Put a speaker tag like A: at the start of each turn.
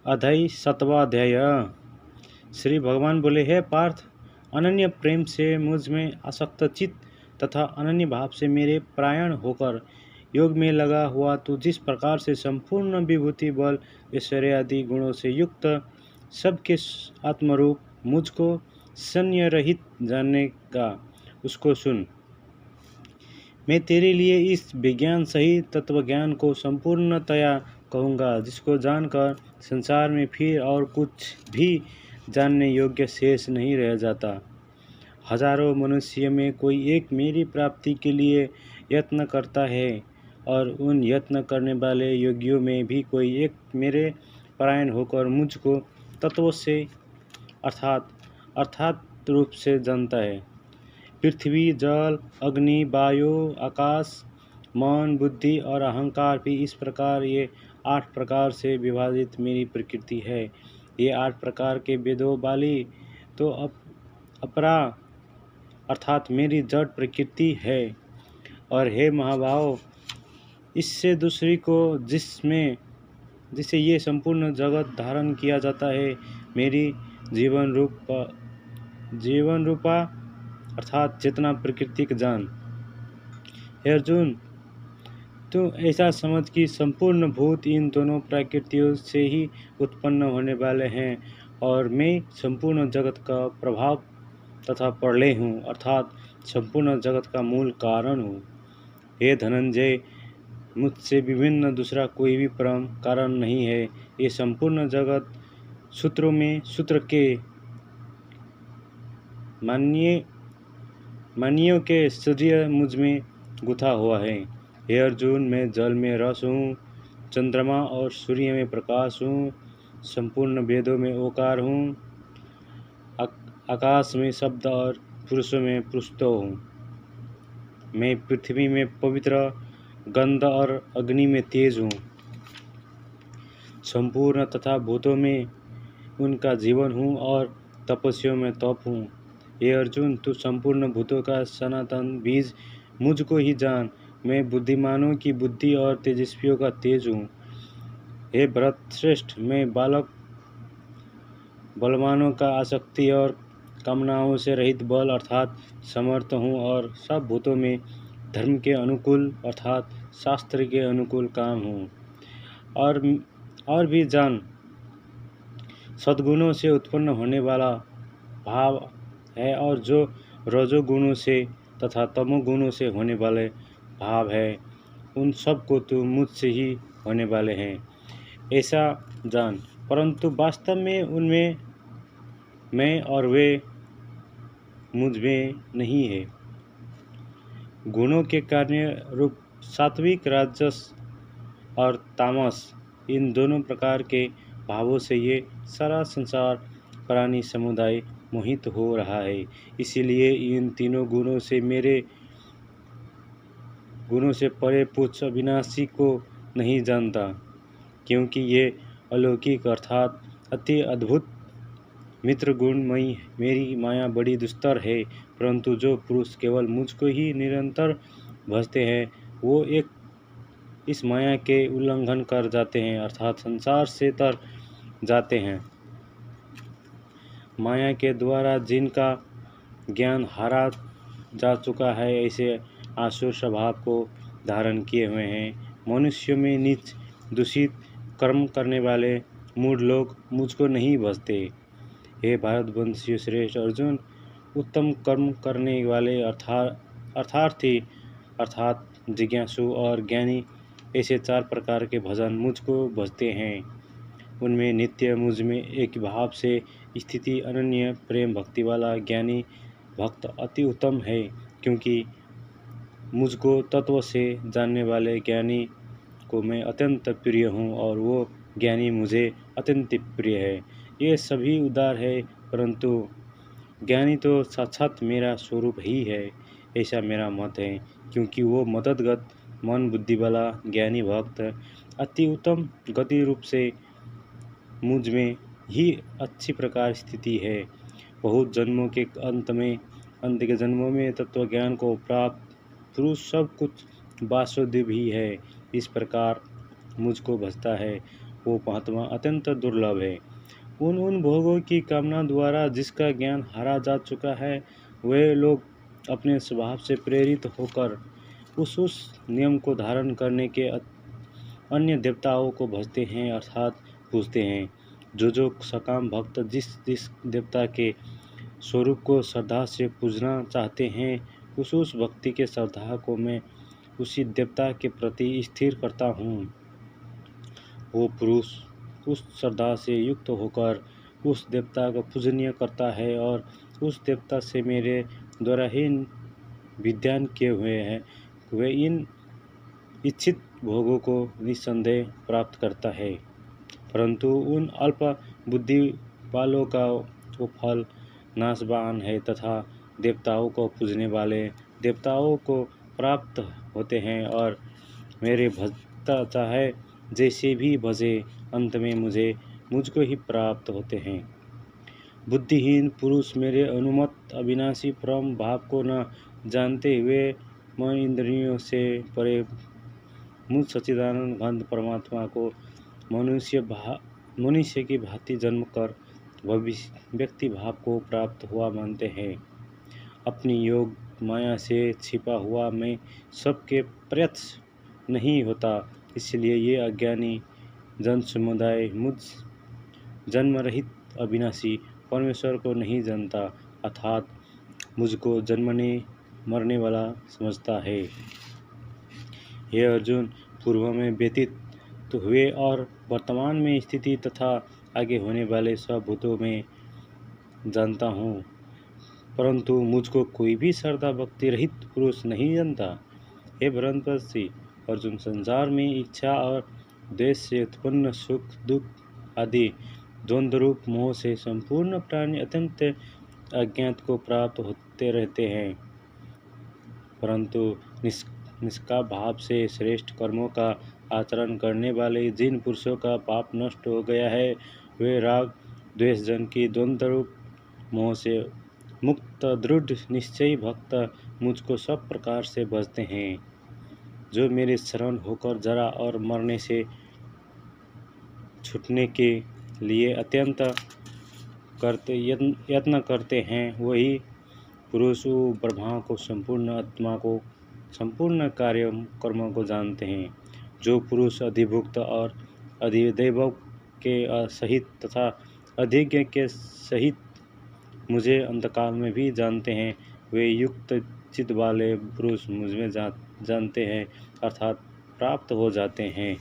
A: अध्याय 7वां। श्री भगवान बोले, हे पार्थ, अनन्य प्रेम से मुझ में आसक्त चित्त तथा अनन्य भाव से मेरे परायण होकर योग में लगा हुआ तू जिस प्रकार से संपूर्ण विभूति बल ऐश्वर्य आदि गुणों से युक्त सबके आत्मरूप मुझको शून्य रहित जानने का, उसको सुन। मैं तेरे लिए इस विज्ञान सहित तत्वज्ञान को संपूर्णतया कहूँगा, जिसको जानकर संसार में फिर और कुछ भी जानने योग्य शेष नहीं रह जाता। हजारों मनुष्य में कोई एक मेरी प्राप्ति के लिए यत्न करता है, और उन यत्न करने वाले योगियों में भी कोई एक मेरे परायण होकर मुझको तत्व से अर्थात रूप से जानता है। पृथ्वी, जल, अग्नि, वायु, आकाश, मन, बुद्धि और अहंकार भी इस प्रकार ये 8 प्रकार से विभाजित मेरी प्रकृति है। ये 8 प्रकार के वेदों वाली तो अपरा अर्थात मेरी जड़ प्रकृति है। और हे महाभाव, इससे दूसरी को जिसे ये संपूर्ण जगत धारण किया जाता है, मेरी जीवन रूपा अर्थात चेतना प्रकृति जान। हे अर्जुन, तू ऐसा समझ कि संपूर्ण भूत इन दोनों प्रकृतियों से ही उत्पन्न होने वाले हैं, और मैं संपूर्ण जगत का प्रभाव तथा प्रलय हूँ, अर्थात संपूर्ण जगत का मूल कारण हूँ। हे धनंजय, मुझसे विभिन्न दूसरा कोई भी परम कारण नहीं है। ये संपूर्ण जगत सूत्रों में सूत्र के मानियों के सूर्य मुझ में गुथा हुआ है। हे अर्जुन, मैं जल में रस हूँ, चंद्रमा और सूर्य में प्रकाश हूँ, संपूर्ण वेदों में ओकार हूँ, आकाश में शब्द और पुरुषों में पुरुषत्व हूँ। मैं पृथ्वी में पवित्र, गंध और अग्नि में तेज हूँ, संपूर्ण तथा भूतों में उनका जीवन हूँ, और तपस्वियों में तप हूँ। हे अर्जुन, तू संपूर्ण भूतों का सनातन बीज मुझको ही जान। मैं बुद्धिमानों की बुद्धि और तेजस्वियों का तेज हूँ। हे भरतश्रेष्ठ, मैं बलवानों का आसक्ति और कामनाओं से रहित बल अर्थात समर्थ हूँ, और सब भूतों में धर्म के अनुकूल अर्थात शास्त्र के अनुकूल काम हूँ। और भी जान, सद्गुणों से उत्पन्न होने वाला भाव है, और जो रजोगुणों से तथा तमोगुणों से होने वाले भाव है, उन सब को तो मुझसे ही होने वाले हैं, ऐसा जान। परंतु वास्तव में उनमें मैं और वे मुझ में नहीं है। गुणों के कार्य रूप सात्विक, राजस और तामस, इन दोनों प्रकार के भावों से ये सारा संसार प्राणी समुदाय मोहित हो रहा है। इसीलिए इन तीनों गुणों से परे पुच्छ अविनाशी को नहीं जानता, क्योंकि ये अलौकिक अर्थात अति अद्भुत मित्र गुणमयी मेरी माया बड़ी दुस्तर है। परंतु जो पुरुष केवल मुझको ही निरंतर भजते हैं, वो इस माया के उल्लंघन कर जाते हैं, अर्थात संसार से तर जाते हैं। माया के द्वारा जिनका ज्ञान हारा जा चुका है, ऐसे आसुर स्वभाव को धारण किए हुए हैं। मनुष्यों में नीच दूषित कर्म करने वाले मूढ़ लोग मुझको नहीं भजते। हे भारतवंशीय श्रेष्ठ अर्जुन, उत्तम कर्म करने वाले अर्थार्थी अर्थात जिज्ञासु और ज्ञानी, ऐसे 4 प्रकार के भजन मुझको भजते हैं। उनमें नित्य मुझ में एक भाव से स्थिति अनन्य प्रेम भक्ति वाला ज्ञानी भक्त अति उत्तम है, क्योंकि मुझको तत्व से जानने वाले ज्ञानी को मैं अत्यंत प्रिय हूँ, और वो ज्ञानी मुझे अत्यंत प्रिय है। ये सभी उदार है, परंतु ज्ञानी तो साक्षात मेरा स्वरूप ही है, ऐसा मेरा मत है। क्योंकि वो मददगत मन बुद्धि वाला ज्ञानी भक्त अति उत्तम गति रूप से मुझ में ही अच्छी प्रकार स्थिति है। बहुत जन्मों के अंत के जन्मों में तत्वज्ञान को प्राप्त पुरुष सब कुछ वासुदेव ही है। इस प्रकार मुझको भजता है वो महात्मा अत्यंत दुर्लभ है। उन भोगों की कामना द्वारा जिसका ज्ञान हारा जा चुका है, वे लोग अपने स्वभाव से प्रेरित होकर उस नियम को धारण करने के अन्य देवताओं को भजते हैं अर्थात पूजते हैं। जो सकाम भक्त जिस देवता के स्वरूप को श्रद्धा से पूजना चाहते हैं, उस भक्ति के श्रद्धा को मैं उसी देवता के प्रति स्थिर करता हूँ। वो पुरुष उस श्रद्धा से युक्त होकर उस देवता को पूजनीय करता है और उस देवता से मेरे द्वारा ही विधान किए हुए हैं, वे इन इच्छित भोगों को निस्संदेह प्राप्त करता है। परंतु उन अल्प बुद्धि वालों का वो फल नाशवान है तथा देवताओं को पूजने वाले देवताओं को प्राप्त होते हैं और मेरे भक्त चाहे जैसे भी भजे, अंत में मुझको ही प्राप्त होते हैं। बुद्धिहीन पुरुष मेरे अनुमत अविनाशी परम भाव को न जानते हुए मैं इंद्रियों से परे मुझ सच्चिदानंद घन परमात्मा को मनुष्य की भांति जन्म कर व्यक्ति भाव को प्राप्त हुआ मानते हैं। अपनी योग माया से छिपा हुआ मैं सबके प्रत्यक्ष नहीं होता, इसलिए ये अज्ञानी जन समुदाय मुझ जन्म रहित अविनाशी परमेश्वर को नहीं जानता, अर्थात मुझको जन्मने मरने वाला समझता है। हे अर्जुन, पूर्व में व्यतीत तो हुए और वर्तमान में स्थिति तथा आगे होने वाले सब भूतों में जानता हूँ, परंतु मुझको कोई भी श्रद्धा भक्ति रहित पुरुष नहीं जानता। हे भरतवंशी अर्जुन, संसार में इच्छा और द्वेष से उत्पन्न सुख दुख आदि द्वंद्व रूप मोह से संपूर्ण प्राणी अत्यंत अज्ञात को प्राप्त होते रहते हैं, परंतु निष्काम भाव से श्रेष्ठ कर्मों का आचरण करने वाले जिन पुरुषों का पाप नष्ट हो गया है, वे राग द्वेष जन की द्वंद्व रूप मोह से मुक्त दृढ़ निश्चयी भक्त मुझको सब प्रकार से भजते हैं। जो मेरे शरण होकर जरा और मरने से छूटने के लिए अत्यंत यत्न करते हैं, वही पुरुष ब्रह्मा को संपूर्ण आत्मा को संपूर्ण कार्य कर्मों को जानते हैं। जो पुरुष अधिभुक्त और अधिदैवक के सहित तथा अधिज्ञ के सहित मुझे अंतकाल में भी जानते हैं, वे युक्त चित्त वाले पुरुष मुझमें जानते हैं अर्थात प्राप्त हो जाते हैं।